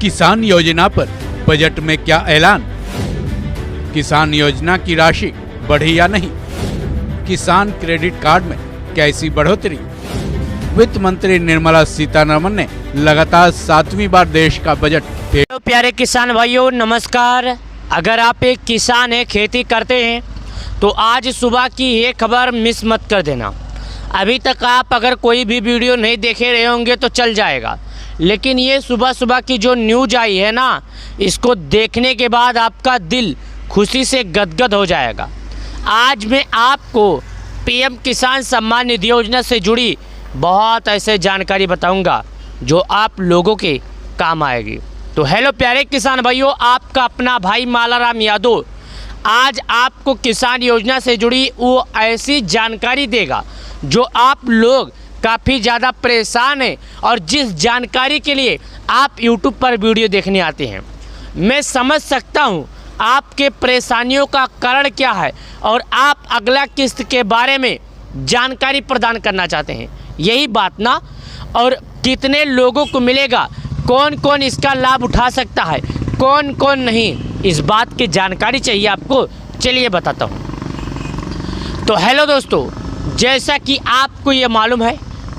किसान योजना पर बजट में क्या ऐलान? किसान योजना की राशि बढ़ी या नहीं? किसान क्रेडिट कार्ड में कैसी बढ़ोतरी? वित्त मंत्री निर्मला सीतारमण ने लगातार 7वीं बार देश का बजट पेश। तो प्यारे किसान भाइयों नमस्कार। अगर आप एक किसान हैं, खेती करते हैं, तो आज सुबह की ये खबर मिस मत कर देना। अभी तक आप अगर कोई भी वीडियो नहीं देखे रहे होंगे तो चल जाएगा, लेकिन ये सुबह सुबह की जो न्यूज आई है ना, इसको देखने के बाद आपका दिल खुशी से गदगद हो जाएगा। आज मैं आपको पीएम किसान सम्मान निधि योजना से जुड़ी बहुत ऐसे जानकारी बताऊंगा जो आप लोगों के काम आएगी। तो हेलो प्यारे किसान भाइयों, आपका अपना भाई मालाराम यादव आज आपको किसान योजना से जुड़ी वो ऐसी जानकारी देगा जो आप लोग काफ़ी ज़्यादा परेशान हैं और जिस जानकारी के लिए आप YouTube पर वीडियो देखने आते हैं। मैं समझ सकता हूं आपके परेशानियों का कारण क्या है और आप अगला किस्त के बारे में जानकारी प्रदान करना चाहते हैं, यही बात ना। और कितने लोगों को मिलेगा, कौन कौन इसका लाभ उठा सकता है, कौन कौन नहीं, इस बात की जानकारी चाहिए आपको। चलिए बताता हूँ। तो हेलो दोस्तों, जैसा कि आपको ये मालूम है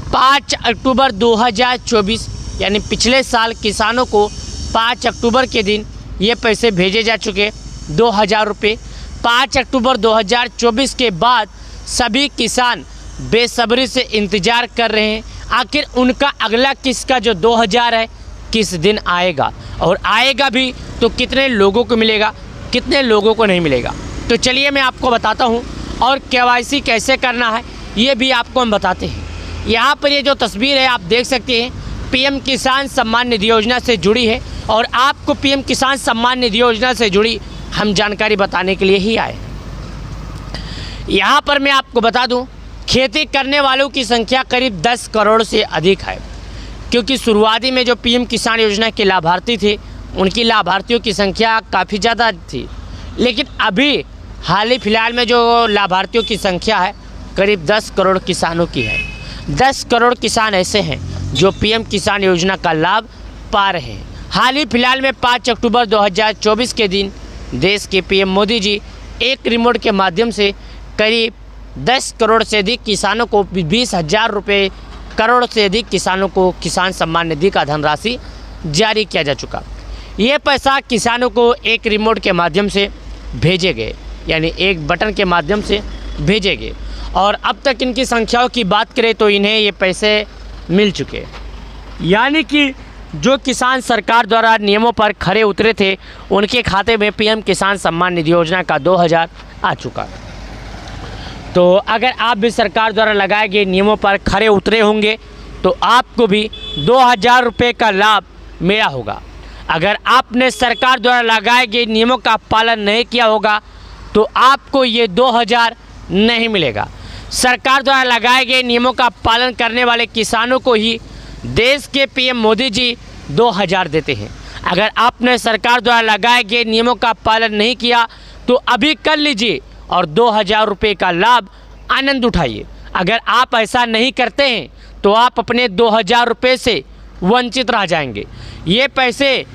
5 अक्टूबर 2024 यानी पिछले साल किसानों को 5 अक्टूबर के दिन ये पैसे भेजे जा चुके 2000 रुपये। 5 अक्टूबर 2024 के बाद सभी किसान बेसब्री से इंतज़ार कर रहे हैं आखिर उनका अगला किस्त का जो 2000 है किस दिन आएगा, और आएगा भी तो कितने लोगों को मिलेगा, कितने लोगों को नहीं मिलेगा। तो चलिए मैं आपको बताता हूँ, और केवाईसी कैसे करना है ये भी आपको हम बताते हैं। यहाँ पर ये जो तस्वीर है आप देख सकते हैं, पीएम किसान सम्मान निधि योजना से जुड़ी है, और आपको पीएम किसान सम्मान निधि योजना से जुड़ी हम जानकारी बताने के लिए ही आए। यहाँ पर मैं आपको बता दूँ, खेती करने वालों की संख्या करीब 10 करोड़ से अधिक है, क्योंकि शुरुआती में जो पीएम किसान योजना के लाभार्थी थे उनकी लाभार्थियों की संख्या काफ़ी ज़्यादा थी, लेकिन अभी हाल ही फिलहाल में जो लाभार्थियों की संख्या है करीब 10 करोड़ किसानों की है। 10 करोड़ किसान ऐसे हैं जो पीएम किसान योजना का लाभ पा रहे हैं। हाल ही फिलहाल में 5 अक्टूबर 2024 के दिन देश के पीएम मोदी जी एक रिमोट के माध्यम से करीब 10 करोड़ से अधिक किसानों को 20,000 रुपये करोड़ से अधिक किसानों को किसान सम्मान निधि का धनराशि जारी किया जा चुका। ये पैसा किसानों को एक रिमोट के माध्यम से भेजे गए, यानी एक बटन के माध्यम से भेजे गए, और अब तक इनकी संख्याओं की बात करें तो इन्हें ये पैसे मिल चुके। यानी कि जो किसान सरकार द्वारा नियमों पर खरे उतरे थे उनके खाते में पीएम किसान सम्मान निधि योजना का 2000 आ चुका। तो अगर आप भी सरकार द्वारा लगाए गए नियमों पर खरे उतरे होंगे तो आपको भी 2000 रुपये का लाभ मिला होगा। अगर आपने सरकार द्वारा लगाए गए नियमों का पालन नहीं किया होगा तो आपको ये 2000 नहीं मिलेगा। सरकार द्वारा लगाए गए नियमों का पालन करने वाले किसानों को ही देश के पीएम मोदी जी 2000 देते हैं। अगर आपने सरकार द्वारा लगाए गए नियमों का पालन नहीं किया तो अभी कर लीजिए और 2000 रुपये का लाभ आनंद उठाइए। अगर आप ऐसा नहीं करते हैं तो आप अपने 2000 रुपये से वंचित रह जाएंगे। ये पैसे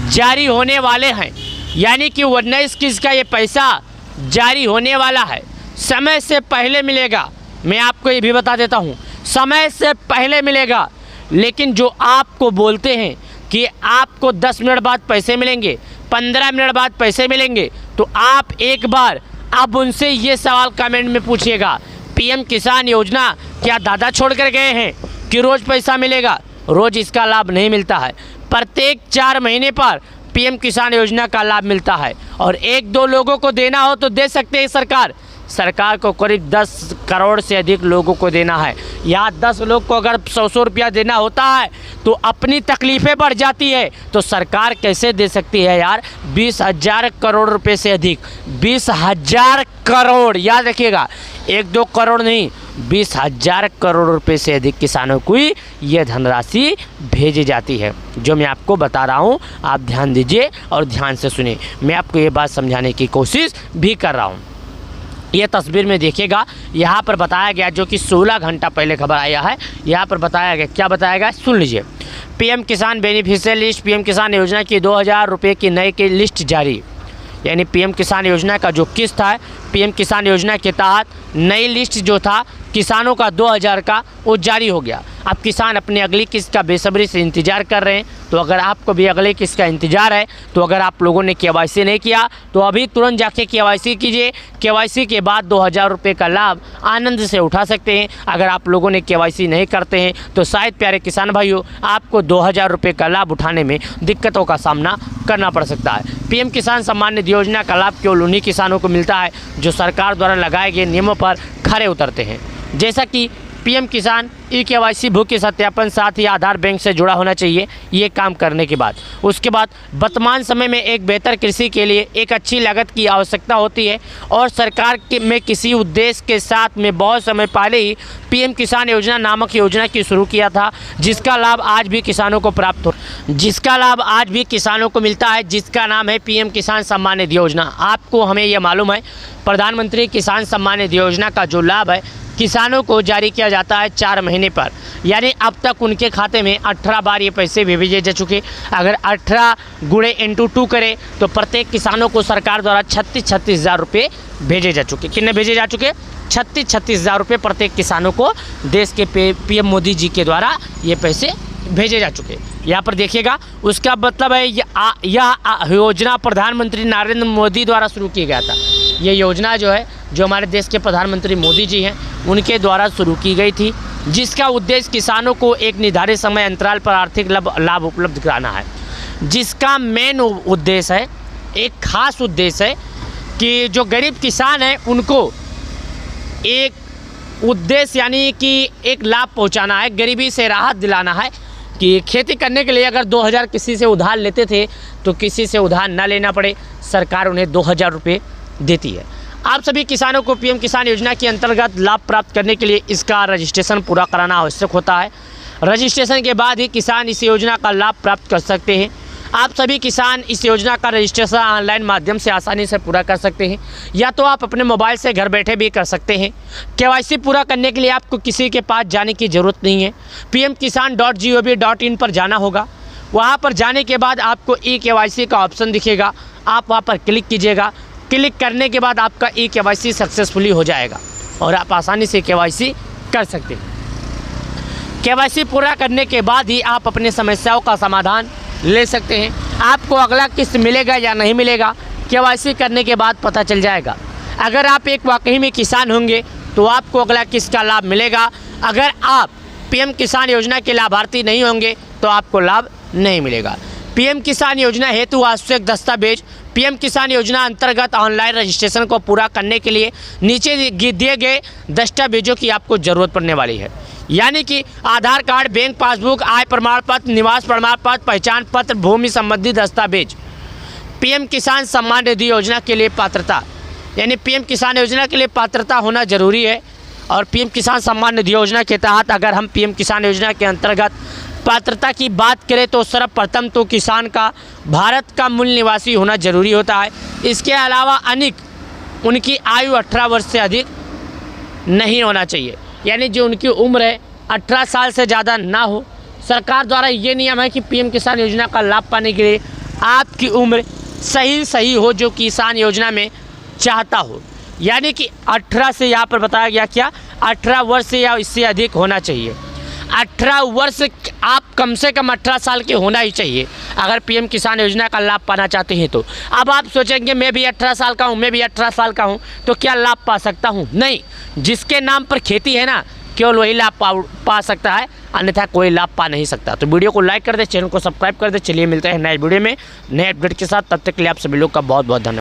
जारी होने वाले हैं, यानी कि 19 किस्त का ये पैसा जारी होने वाला है, समय से पहले मिलेगा। मैं आपको ये भी बता देता हूँ, समय से पहले मिलेगा। लेकिन जो आपको बोलते हैं कि आपको 10 मिनट बाद पैसे मिलेंगे, 15 मिनट बाद पैसे मिलेंगे, तो आप एक बार अब उनसे ये सवाल कमेंट में पूछिएगा, पीएम किसान योजना क्या दादा छोड़ कर गए हैं कि रोज़ पैसा मिलेगा? रोज़ इसका लाभ नहीं मिलता है, प्रत्येक 4 महीने पर पीएम किसान योजना का लाभ मिलता है। और 1-2 लोगों को देना हो तो दे सकते हैं सरकार को करीब 10 करोड़ से अधिक लोगों को देना है। या 10 लोग को अगर 100 रुपया देना होता है तो अपनी तकलीफ़ें बढ़ जाती है, तो सरकार कैसे दे सकती है यार 20,000 करोड़ रुपए से अधिक। 20,000 करोड़, याद रखिएगा, 1-2 करोड़ नहीं, 20,000 करोड़ रुपए से अधिक किसानों को ये धनराशि भेजी जाती है। जो मैं आपको बता रहा हूँ आप ध्यान दीजिए और ध्यान से सुनिए। मैं आपको ये बात समझाने की कोशिश भी कर रहा हूँ। ये तस्वीर में देखिएगा, यहाँ पर बताया गया, जो कि 16 घंटा पहले खबर आया है, यहाँ पर बताया गया, क्या बताया गया सुन लीजिए। पीएम किसान बेनिफिशियरी लिस्ट, पीएम किसान योजना की 2000 रुपये की नई की लिस्ट जारी। यानी पीएम किसान योजना का जो किस्त है, पीएम किसान योजना के तहत नई लिस्ट जो था किसानों का 2000 का, वो जारी हो गया। अब किसान अपनी अगली किस्त का बेसब्री से इंतज़ार कर रहे हैं। तो अगर आपको भी अगली किस्त का इंतज़ार है, तो अगर आप लोगों ने केवाईसी नहीं किया तो अभी तुरंत जाके केवाईसी कीजिए। केवाईसी के बाद 2000 रुपये का लाभ आनंद से उठा सकते हैं। अगर आप लोगों ने केवाईसी नहीं करते हैं तो शायद प्यारे किसान भाइयों आपको 2000 रुपये का लाभ उठाने में दिक्कतों का सामना करना पड़ सकता है। पीएम किसान सम्मान निधि योजना का लाभ केवल उन्हीं किसानों को मिलता है जो सरकार द्वारा लगाए गए नियमों पर खरे उतरते हैं, जैसा कि पीएम किसान ई-केवाईसी भू के सत्यापन, साथ ही आधार बैंक से जुड़ा होना चाहिए। ये काम करने के बाद उसके बाद वर्तमान समय में एक बेहतर कृषि के लिए एक अच्छी लागत की आवश्यकता होती है और सरकार में किसी उद्देश्य के साथ में बहुत समय पहले ही पीएम किसान योजना नामक योजना की शुरू किया था, जिसका लाभ आज भी किसानों को मिलता है, जिसका नाम है पीएम किसान सम्मान निधि योजना। आपको हमें यह मालूम है प्रधानमंत्री किसान सम्मान निधि योजना का जो लाभ है किसानों को जारी किया जाता है 4 महीने पर। यानी अब तक उनके खाते में 18 बार ये पैसे भी भेजे जा चुके। अगर 18 गुणे × 2 करें तो प्रत्येक किसानों को सरकार द्वारा 36 हज़ार रुपये भेजे जा चुके। कितने भेजे जा चुके? 36 हज़ार रुपये प्रत्येक किसानों को देश के पीएम मोदी जी के द्वारा ये पैसे भेजे जा चुके। यहाँ पर देखिएगा, उसका मतलब है यह योजना प्रधानमंत्री नरेंद्र मोदी द्वारा शुरू किया गया था। ये योजना जो है, जो हमारे देश के प्रधानमंत्री मोदी जी हैं उनके द्वारा शुरू की गई थी, जिसका उद्देश्य किसानों को एक निर्धारित समय अंतराल पर आर्थिक लाभ उपलब्ध कराना है। जिसका मेन उद्देश्य है, एक खास उद्देश्य है कि जो गरीब किसान हैं उनको एक उद्देश्य यानी कि एक लाभ पहुंचाना है, गरीबी से राहत दिलाना है। कि खेती करने के लिए अगर 2000 किसी से उधार लेते थे तो किसी से उधार ना लेना पड़े, सरकार उन्हें 2000 रुपये देती है। आप सभी किसानों को पीएम किसान योजना के अंतर्गत लाभ प्राप्त करने के लिए इसका रजिस्ट्रेशन पूरा कराना आवश्यक होता है। रजिस्ट्रेशन के बाद ही किसान इस योजना का लाभ प्राप्त कर सकते हैं। आप सभी किसान इस योजना का रजिस्ट्रेशन ऑनलाइन माध्यम से आसानी से पूरा कर सकते हैं, या तो आप अपने मोबाइल से घर बैठे भी कर सकते हैं। केवाईसी पूरा करने के लिए आपको किसी के पास जाने की ज़रूरत नहीं है। pmkisan.gov.in पर जाना होगा। वहाँ पर जाने के बाद आपको ई-केवाईसी का ऑप्शन दिखेगा, आप वहाँ पर क्लिक कीजिएगा। क्लिक करने के बाद आपका ई-केवाईसी सक्सेसफुली हो जाएगा और आप आसानी से केवाईसी कर सकते हैं। केवाईसी पूरा करने के बाद ही आप अपनी समस्याओं का समाधान ले सकते हैं। आपको अगला किस्त मिलेगा या नहीं मिलेगा, केवाईसी करने के बाद पता चल जाएगा। अगर आप एक वाकई में किसान होंगे तो आपको अगला किस्त का लाभ मिलेगा। अगर आप पीएम किसान योजना के लाभार्थी नहीं होंगे तो आपको लाभ नहीं मिलेगा। पीएम किसान योजना हेतु आवश्यक दस्तावेज। पीएम किसान योजना अंतर्गत ऑनलाइन रजिस्ट्रेशन को पूरा करने के लिए नीचे दिए गए दस्तावेजों की आपको ज़रूरत पड़ने वाली है, यानी कि आधार कार्ड, बैंक पासबुक, आय प्रमाण पत्र, निवास प्रमाण पत्र, पहचान पत्र, भूमि संबंधी दस्तावेज। पीएम किसान सम्मान निधि योजना के लिए पात्रता, यानी पीएम किसान योजना के लिए पात्रता होना जरूरी है। और पीएम किसान सम्मान निधि योजना के तहत अगर हम पीएम किसान योजना के अंतर्गत पात्रता की बात करें तो सर्वप्रथम तो किसान का भारत का मूल निवासी होना जरूरी होता है। इसके अलावा उनकी आयु 18 वर्ष से अधिक नहीं होना चाहिए, यानी जो उनकी उम्र है 18 साल से ज़्यादा ना हो। सरकार द्वारा ये नियम है कि पीएम किसान योजना का लाभ पाने के लिए आपकी उम्र सही हो, जो किसान योजना में चाहता हो, यानी कि 18 से यहाँ पर बताया गया क्या 18 वर्ष या इससे अधिक होना चाहिए। 18 वर्ष आप कम से कम 18 साल के होना ही चाहिए अगर पीएम किसान योजना का लाभ पाना चाहते हैं तो। अब आप सोचेंगे मैं भी 18 साल का हूँ, मैं भी 18 साल का हूँ तो क्या लाभ पा सकता हूँ? नहीं, जिसके नाम पर खेती है ना केवल वही लाभ पा सकता है, अन्यथा कोई लाभ पा नहीं सकता। तो वीडियो को लाइक कर दे, चैनल को सब्सक्राइब कर दे। चलिए मिलते हैं नए वीडियो में नए अपडेट के साथ, तब तक के लिए आप सभी लोग का बहुत बहुत धन्यवाद।